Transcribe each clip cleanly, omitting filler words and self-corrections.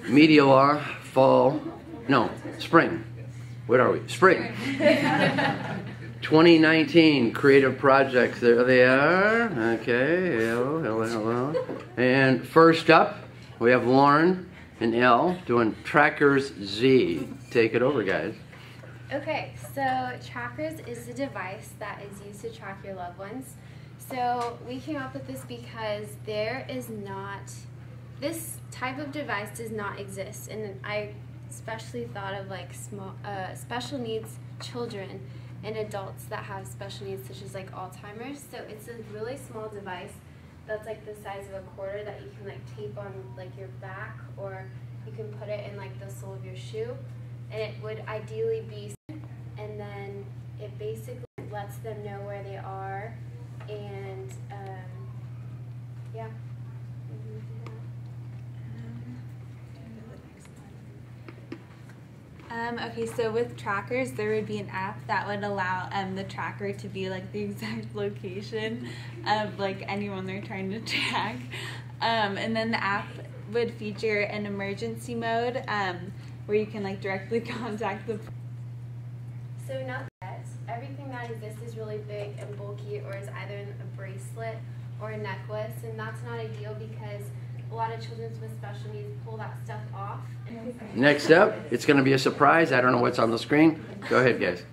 Media law, fall, no, spring. What are we? Spring. 2019 creative projects. There they are. Okay. Hello, hello, hello. And first up, we have Lauren and Elle doing trackersz. Take it over, guys. Okay, so trackersz is a device that is used to track your loved ones. So we came up with this because this type of device does not exist, and I especially thought of like special needs children and adults that have special needs, such as like Alzheimer's. So it's a really small device that's like the size of a quarter that you can like tape on like your back, or you can put it in like the sole of your shoe, and it would ideally be, and then it basically lets them know where they are, and yeah. Okay, so with trackersz, there would be an app that would allow the tracker to be like the exact location of like anyone they're trying to track. And then the app would feature an emergency mode where you can like directly contact the. So now that everything that exists is really big and bulky, or is either in a bracelet or a necklace, and that's not ideal because a lot of children with special needs pull that stuff off. Next up, it's going to be a surprise. I don't know what's on the screen. Go ahead, guys.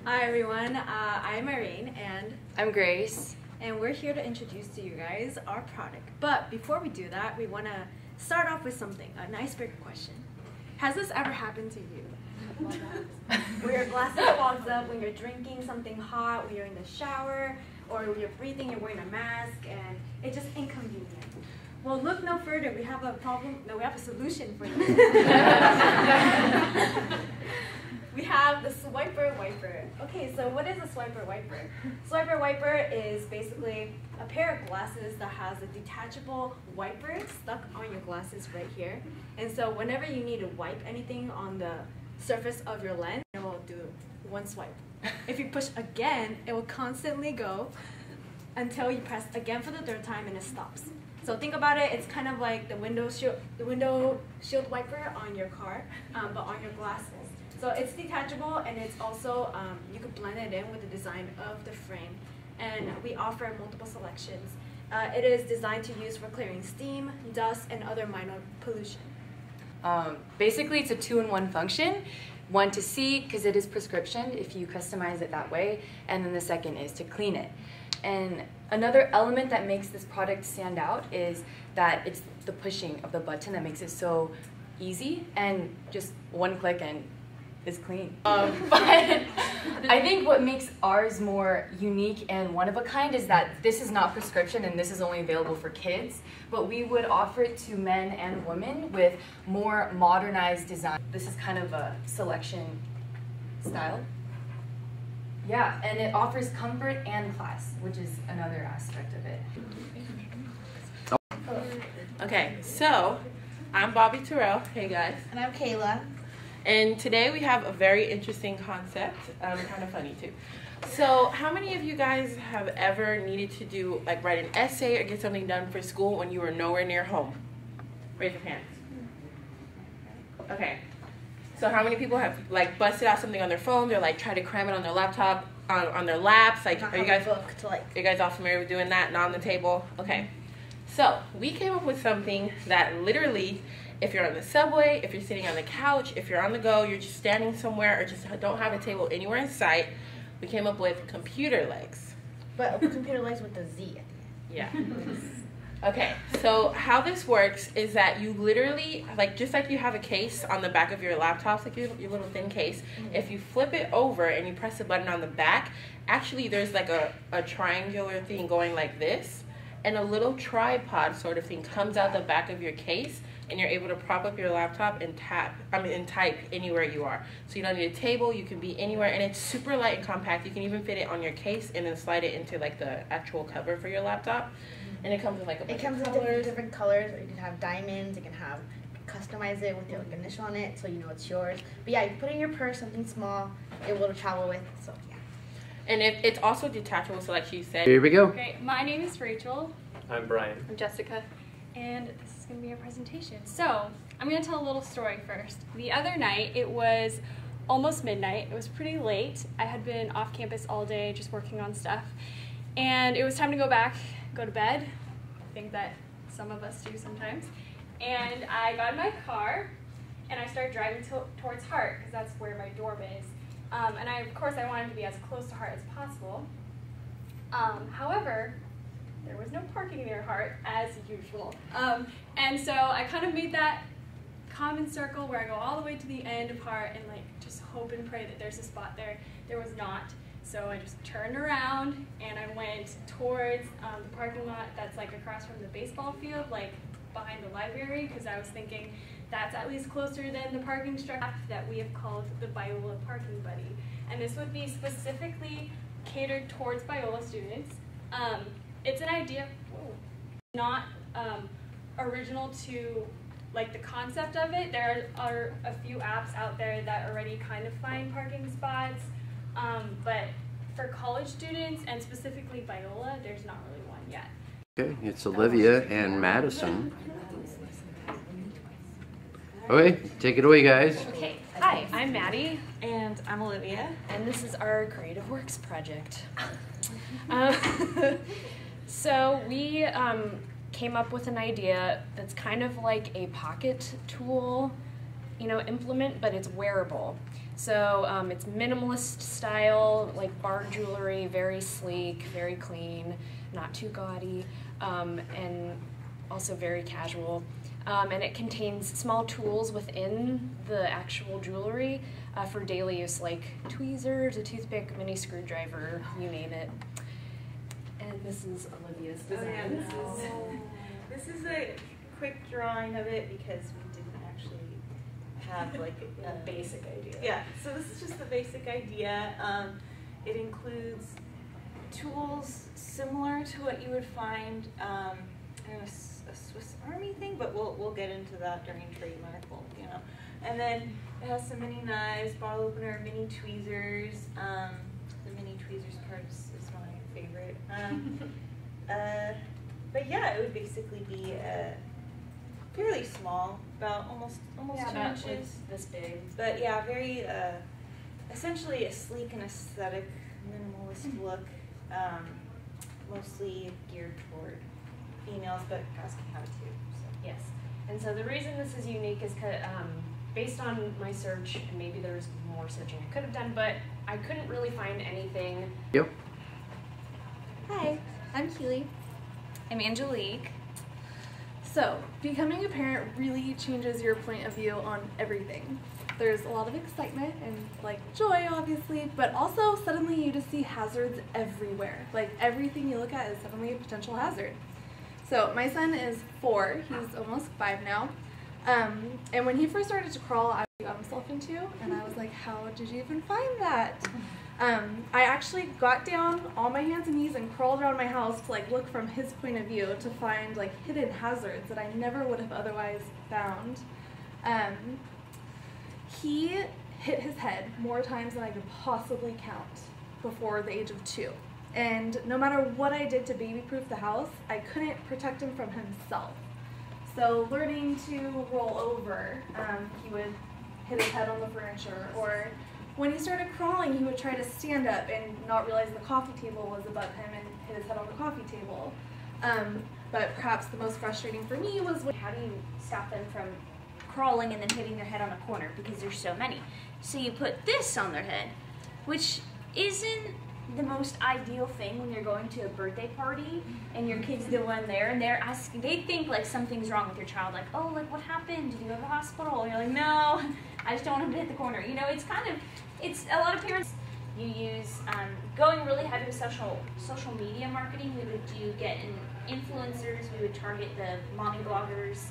Hi everyone, I'm Irene and I'm Grace. And we're here to introduce to you guys our product. But before we do that, we want to start off with something, an icebreaker question. Has this ever happened to you? Where your glasses fogs up when you're drinking something hot, when you're in the shower, or when you're breathing, you're wearing a mask, and it's just inconvenient. Well, look no further. We have a problem. No, we have a solution for you. We have the Swiper Wiper. Okay, so what is a Swiper Wiper? Swiper Wiper is basically a pair of glasses that has a detachable wiper stuck on your glasses right here. And so whenever you need to wipe anything on the surface of your lens, it will do one swipe. If you push again, it will constantly go until you press again for the third time and it stops. So think about it, it's kind of like the window shield wiper on your car, but on your glasses. So it's detachable, and it's also, you could blend it in with the design of the frame. And we offer multiple selections. It is designed to use for clearing steam, dust, and other minor pollution. Basically, it's a two-in-one function. One, to see, because it is prescription if you customize it that way, and then the second is to clean it. And another element that makes this product stand out is that it's the pushing of the button that makes it so easy, and just one click and it's clean. But I think what makes ours more unique and one of a kind is that this is not prescription and this is only available for kids, but we would offer it to men and women with more modernized design. This is kind of a selection style. Yeah, and it offers comfort and class, which is another aspect of it. Okay, so I'm Bobby Terrell. Hey guys. And I'm Kayla. And today we have a very interesting concept, kind of funny too. So how many of you guys have ever needed to do, like write an essay or get something done for school when you were nowhere near home? Raise your hands. Okay. So how many people have like busted out something on their phones or like tried to cram it on their laptop, on their laps? Like, are you guys all familiar with doing that, not on the table? Okay. So we came up with something that literally, if you're on the subway, if you're sitting on the couch, if you're on the go, you're just standing somewhere or just don't have a table anywhere in sight, we came up with computer legs. But computer legs with a Z at the end. Yeah. Okay, so how this works is that you literally, like just like you have a case on the back of your laptop, like your little thin case, if you flip it over and you press the button on the back, actually there's like a triangular thing going like this, and a little tripod sort of thing comes out the back of your case, and you're able to prop up your laptop and type anywhere you are. So you don't need a table, you can be anywhere, and it's super light and compact. You can even fit it on your case and then slide it into like the actual cover for your laptop. And it comes with like a bunch of colors. different colors, or you can have diamonds, you can have, customize it with your like, initial on it so you know it's yours. But yeah, you put it in your purse, something small, it will travel with, so yeah. And it's also detachable, so like she said. Here we go. Okay, my name is Rachel. I'm Brian. I'm Jessica. And this is is going to be our presentation. So I'm going to tell a little story first. The other night, it was almost midnight. It was pretty late. I had been off campus all day just working on stuff. And it was time to go to bed. I think that some of us do sometimes. And I got in my car and I started driving towards Hart because that's where my dorm is. And of course I wanted to be as close to Hart as possible. However, there was no parking near Hart as usual. And so I kind of made that common circle where I go all the way to the end of Hart and like just hope and pray that there's a spot there. There was not. So I just turned around and I went towards the parking lot that's like across from the baseball field, like behind the library, because I was thinking that's at least closer than the parking structure that we have called the Biola Parking Buddy. And this would be specifically catered towards Biola students. It's an idea, not original to like the concept of it. There are a few apps out there that already kind of find parking spots, but for college students and specifically Biola, there's not really one yet. Okay, it's Olivia and Madison. Okay, take it away, guys. Okay, hi, I'm Maddie, And I'm Olivia. and this is our Creative Works project. So we came up with an idea that's kind of like a pocket tool, implement, but it's wearable. So it's minimalist style, like bar jewelry, very sleek, very clean, not too gaudy, and also very casual. And it contains small tools within the actual jewelry for daily use, like tweezers, a toothpick, mini screwdriver, you name it. And this is Olivia's design. This is a quick drawing of it because we didn't actually have like A basic idea. Yeah, so this is just the basic idea. It includes tools similar to what you would find in a Swiss Army thing, but we'll get into that during trademark, And then it has some mini knives, bottle opener, mini tweezers. The mini tweezers part is my favorite. But yeah, it would basically be fairly small, about almost 2 inches. This big. But yeah, very essentially a sleek and aesthetic, minimalist look, mostly geared toward females, but guys can have it too. So. Yes. And so the reason this is unique is based on my search, and maybe there's more searching I could have done, but I couldn't really find anything. Yep. Hi, I'm Keely. I'm Angelique. So, becoming a parent really changes your point of view on everything. There's a lot of excitement and like joy obviously, but also suddenly you just see hazards everywhere. Like everything you look at is suddenly a potential hazard. So my son is 4, he's almost 5 now. And when he first started to crawl, I got himself into, and I was like, how did you even find that? I actually got down on my hands and knees and crawled around my house to like look from his point of view to find like hidden hazards that I never would have otherwise found. He hit his head more times than I could possibly count before the age of 2. And no matter what I did to baby-proof the house, I couldn't protect him from himself. So learning to roll over, he would hit his head on the furniture, or when he started crawling, he would try to stand up and not realize the coffee table was above him and hit his head on the coffee table. But perhaps the most frustrating for me was how do you stop them from crawling and then hitting their head on a corner, because there's so many. So you put this on their head, which isn't the most ideal thing when you're going to a birthday party and your kid's the one there and they're asking, they think like something's wrong with your child, like, oh, like what happened? Did you go to the hospital? And you're like, no, I just don't want him to hit the corner. It's a lot of parents. You use going really heavy with social media marketing. We would get influencers. We would target the mommy bloggers.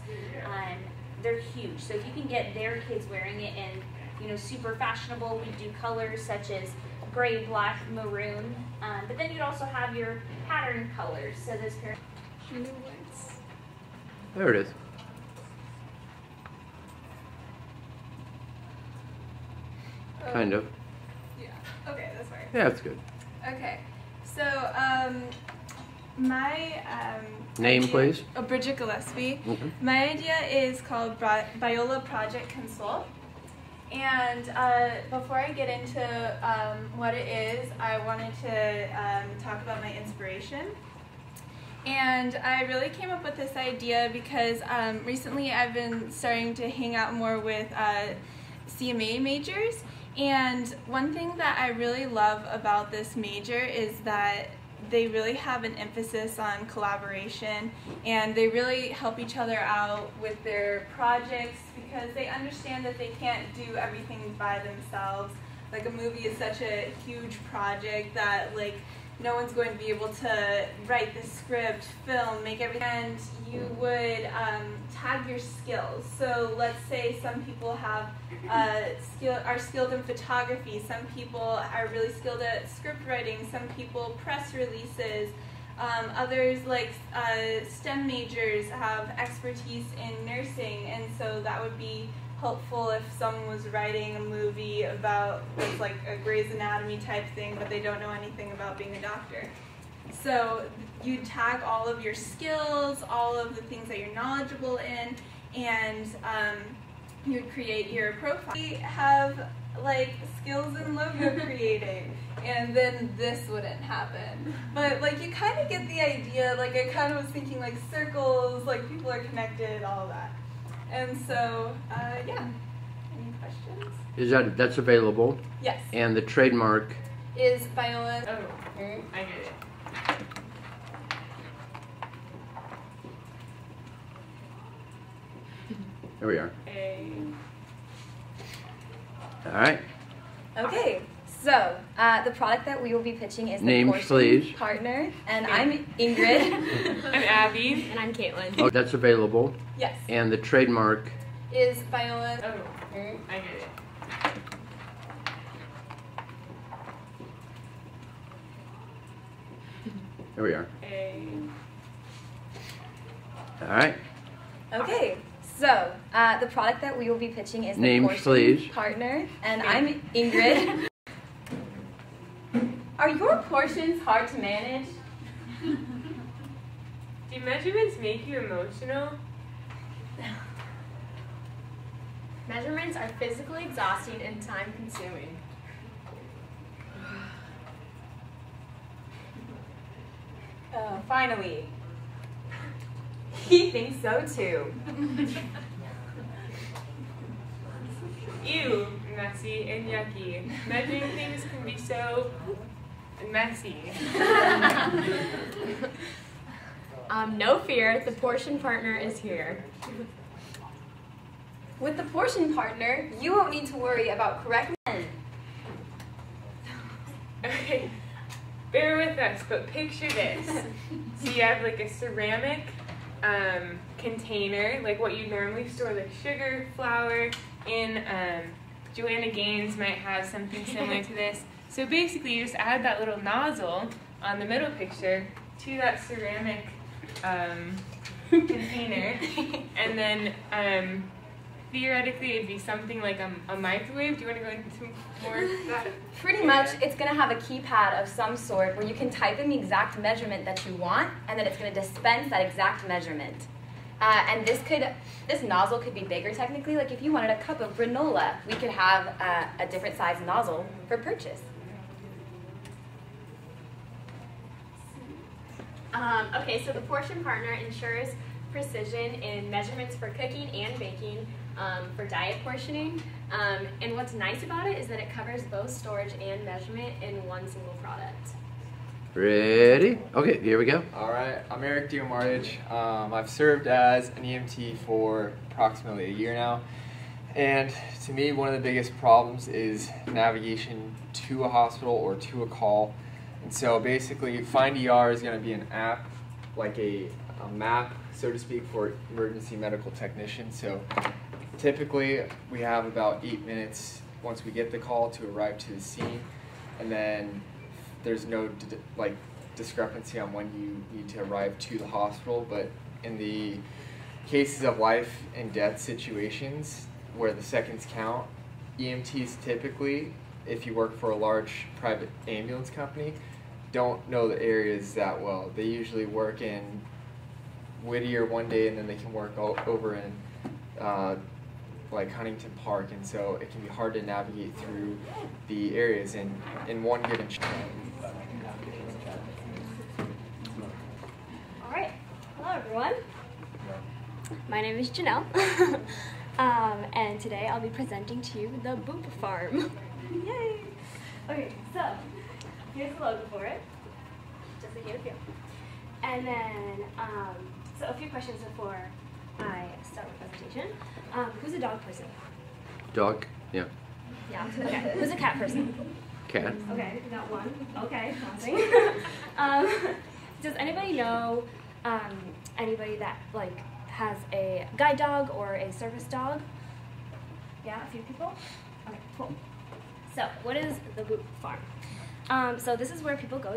They're huge. So if you can get their kids wearing it and super fashionable, we do colors such as gray, black, maroon. But then you'd also have your pattern colors. So those pair. There it is. Kind of. Yeah. Okay, that's fine. Yeah, that's good. Okay. So my Name, please. Bridget Gillespie. Okay. My idea is called Biola Project Consult. And before I get into what it is, I wanted to talk about my inspiration. And I really came up with this idea because recently I've been starting to hang out more with CMA majors. And one thing that I really love about this major is that they really have an emphasis on collaboration, and they really help each other out with their projects because they understand that they can't do everything by themselves. Like, a movie is such a huge project that, like, no one's going to be able to write the script, film, make everything. And you would tag your skills. So let's say some people have are skilled in photography. Some people are really skilled at script writing. Some people press releases. Others, like STEM majors, have expertise in nursing, and so that would be helpful if someone was writing a movie about what's like a Grey's Anatomy type thing, but they don't know anything about being a doctor. So you tag all of your skills, all of the things that you're knowledgeable in, and you would create your profile. We have like skills in logo creating, and then this wouldn't happen. But like, you kind of get the idea. Like, I kind of was thinking like circles, like people are connected, all that. And so, yeah. Any questions? That's available? Yes. And the trademark Is Biola. Oh, I get it. There we are. A. All right. Okay, so the product that we will be pitching is the Names, Portion please. Partner, and I'm Ingrid. I'm Abby. And I'm Caitlin. Oh, that's available. Yes. And the trademark Is Biola. Oh, I get it. There we are. A. All right. Okay, so the product that we will be pitching is the Names, Portion please. Partner, and I'm Ingrid. Are your portions hard to manage? Do measurements make you emotional? Measurements are physically exhausting and time consuming. Finally. He thinks so too. Ew, messy and yucky. Measuring things can be so messy. No fear, the Portion Partner is here. With the Portion Partner, you won't need to worry about correct men. Okay, bear with us, but picture this. So you have like a ceramic container, like what you normally store like sugar, flour in. Joanna Gaines might have something similar to this. So basically you just add that little nozzle on the middle picture to that ceramic container, and then theoretically it'd be something like a microwave. Do you want to go into more of that? Pretty much, it's going to have a keypad of some sort where you can type in the exact measurement that you want, and then it's going to dispense that exact measurement. And this nozzle could be bigger technically. Like if you wanted a cup of granola, we could have a different size nozzle for purchase. Okay, so the Portion Partner ensures precision in measurements for cooking and baking, for diet portioning. And what's nice about it is that it covers both storage and measurement in one single product. Ready? Okay, here we go. All right, I'm Eric Diomartage. I've served as an EMT for approximately a year now. And to me, one of the biggest problems is navigation to a hospital or to a call. And so basically, Find ER is going to be an app, like a map, so to speak, for emergency medical technicians. So typically, we have about 8 minutes once we get the call to arrive to the scene, and then there's no discrepancy on when you need to arrive to the hospital. But in the cases of life and death situations where the seconds count, EMTs typically, if you work for a large private ambulance company, don't know the areas that well. They usually work in Whittier one day, and then they can work over in like Huntington Park, and so it can be hard to navigate through the areas in one given. All right. Hello, everyone. My name is Janelle, and today I'll be presenting to you the Boop Farm. Yay! Okay, so here's the logo for it, just a few. And then, so a few questions before I start the presentation. Who's a dog person? Dog? Yeah. Yeah. Okay. Who's a cat person? Cat. Okay, we got one. Okay, counting. Does anybody know anybody that like has a guide dog or a service dog? Yeah, a few people? Okay, cool. So, what is the Boop Farm? So this is where people go